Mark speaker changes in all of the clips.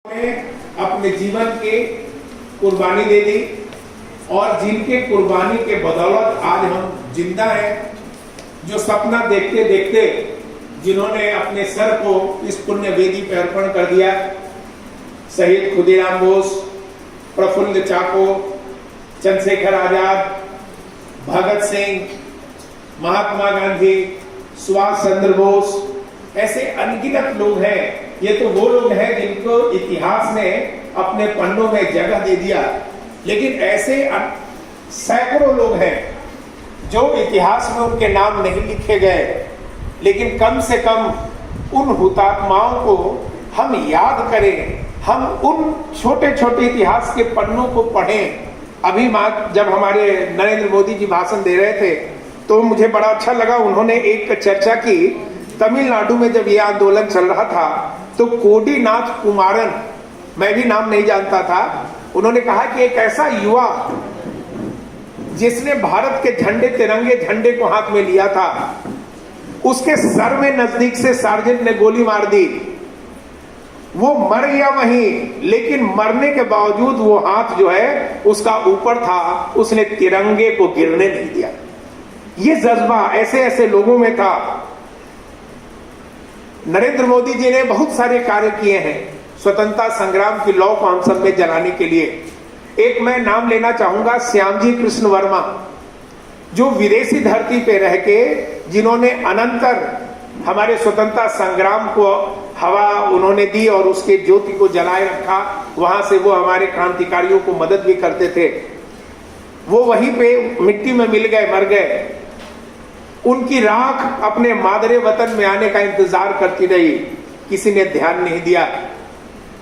Speaker 1: ने अपने जीवन की कुर्बानी दे दी और जिनके कुर्बानी के बदौलत आज हम जिंदा हैं, जो सपना देखते देखते जिन्होंने अपने सर को इस पुण्य वेदी पर अर्पण कर दिया, शहीद खुदीराम बोस, प्रफुल्ल चाको, चंद्रशेखर आजाद, भगत सिंह, महात्मा गांधी, सुभाष चंद्र बोस, ऐसे अनगिनत लोग हैं। ये तो वो लोग हैं जिनको इतिहास ने अपने पन्नों में जगह दे दिया, लेकिन ऐसे सैकड़ों लोग हैं जो इतिहास में उनके नाम नहीं लिखे गए, लेकिन कम से कम उन हुतात्माओं को हम याद करें, हम उन छोटे छोटे इतिहास के पन्नों को पढ़ें। अभी जब हमारे नरेंद्र मोदी जी भाषण दे रहे थे तो मुझे बड़ा अच्छा लगा, उन्होंने एक चर्चा की, तमिलनाडु में जब यह आंदोलन चल रहा था तो कोडीनाथ कुमारन, मैं भी नाम नहीं जानता था, उन्होंने कहा कि एक ऐसा युवा जिसने भारत के झंडे, तिरंगे झंडे को हाथ में लिया था, उसके सर में नजदीक से सार्जेंट ने गोली मार दी, वो मर गया वहीं, लेकिन मरने के बावजूद वो हाथ जो है उसका ऊपर था, उसने तिरंगे को गिरने नहीं दिया। ये जज्बा ऐसे ऐसे लोगों में था। नरेंद्र मोदी जी ने बहुत सारे कार्य किए हैं स्वतंत्रता संग्राम की लौ को हम सब में जलाने के लिए। एक मैं नाम लेना चाहूंगा, श्यामजी कृष्ण वर्मा, जो विदेशी धरती पे रह के जिन्होंने अनंतर हमारे स्वतंत्रता संग्राम को हवा उन्होंने दी और उसके ज्योति को जलाए रखा। वहां से वो हमारे क्रांतिकारियों को मदद भी करते थे। वो वहीं पे मिट्टी में मिल गए, मर गए। उनकी राख अपने मादरे वतन में आने का इंतजार करती रही, किसी ने ध्यान नहीं दिया।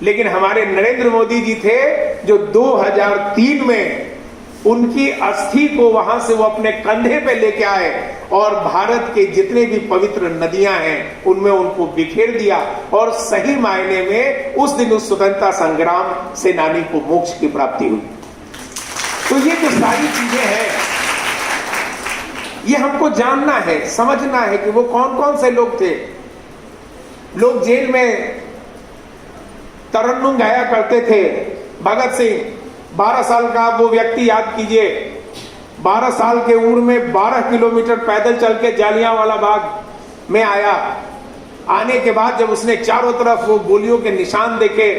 Speaker 1: लेकिन हमारे नरेंद्र मोदी जी थे जो 2003 में उनकी अस्थि को वहां से वो अपने कंधे पे लेके आए और भारत के जितने भी पवित्र नदियां हैं उनमें उनको बिखेर दिया, और सही मायने में उस दिन उस स्वतंत्रता संग्राम सेनानी को मोक्ष की प्राप्ति हुई। तो ये जो सारी चीजें हैं, ये हमको जानना है, समझना है कि वो कौन कौन से लोग थे। लोग जेल में तरन्नुम गाया करते थे। भगत सिंह, 12 साल का वो व्यक्ति याद कीजिए, 12 साल के उम्र में 12 किलोमीटर पैदल चल के जालियांवाला बाग में आया। आने के बाद जब उसने चारों तरफ वो गोलियों के निशान देखे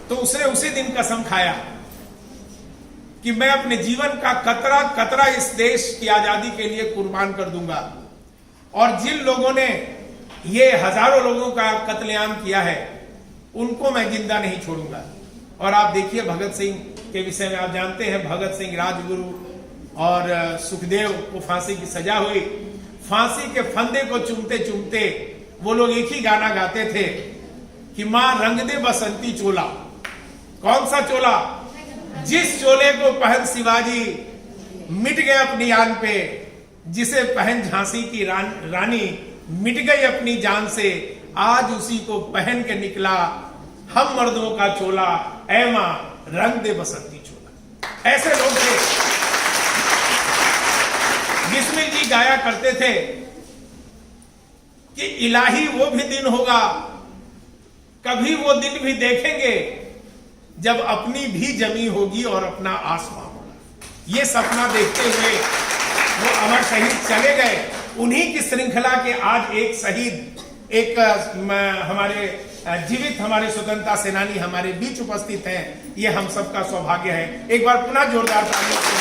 Speaker 1: तो उसने उसी दिन कसम खाया कि मैं अपने जीवन का कतरा कतरा इस देश की आजादी के लिए कुर्बान कर दूंगा। और जिन लोगों ने ये हजारों लोगों का कत्लेआम किया है उनको मैं जिंदा नहीं छोड़ूंगा। और आप देखिए भगत सिंह के विषय में, आप जानते हैं भगत सिंह, राजगुरु और सुखदेव को फांसी की सजा हुई। फांसी के फंदे को चूमते चूमते वो लोग एक ही गाना गाते थे कि मां रंग दे बसंती चोला। कौन सा चोला? जिस चोले को पहन शिवाजी मिट गए अपनी आन पे, जिसे पहन झांसी की रानी मिट गई अपनी जान से, आज उसी को पहन के निकला हम मर्दों का चोला, ऐ मां रंग दे बसंती चोला। ऐसे लोग थे। बिस्मिल जी गाया करते थे कि इलाही वो भी दिन होगा, कभी वो दिन भी देखेंगे जब अपनी भी जमी होगी और अपना आसमां होगा। ये सपना देखते हुए वो अमर शहीद चले गए। उन्हीं की श्रृंखला के आज एक शहीद, एक हमारे जीवित हमारे स्वतंत्रता सेनानी हमारे बीच उपस्थित हैं। ये हम सबका सौभाग्य है। एक बार पुनः जोरदार तालियों से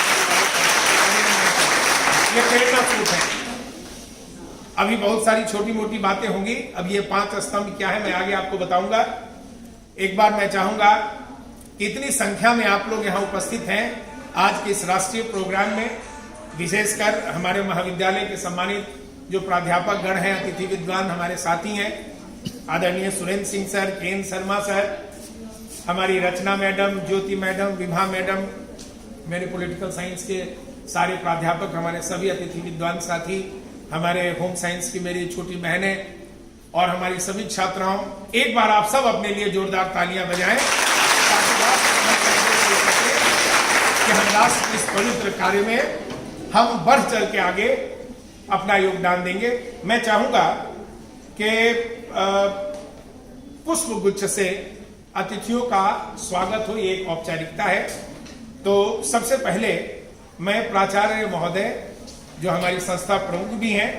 Speaker 1: ये प्रेरणा स्रोत है। अभी बहुत सारी छोटी मोटी बातें होंगी। अब ये 5 स्तंभ क्या है मैं आगे आपको बताऊंगा। एक बार मैं चाहूंगा कि इतनी संख्या में आप लोग यहाँ उपस्थित हैं आज के इस राष्ट्रीय प्रोग्राम में, विशेषकर हमारे महाविद्यालय के सम्मानित जो प्राध्यापक गण हैं, अतिथि विद्वान हमारे साथी हैं, आदरणीय सुरेंद्र सिंह सर, केन शर्मा सर, हमारी रचना मैडम, ज्योति मैडम, विभा मैडम, मेरे पॉलिटिकल साइंस के सारे प्राध्यापक, हमारे सभी अतिथि विद्वान साथी, हमारे होम साइंस की मेरी छोटी बहनें और हमारी सभी छात्राओं, एक बार आप सब अपने लिए जोरदार तालियां बजाएं कि हम राष्ट्र के इस पवित्र कार्य में हम बढ़ चढ़ के आगे अपना योगदान देंगे। मैं चाहूंगा कि पुष्प गुच्छ से अतिथियों का स्वागत हो, ये एक औपचारिकता है। तो सबसे पहले मैं प्राचार्य महोदय जो हमारी संस्था प्रमुख भी हैं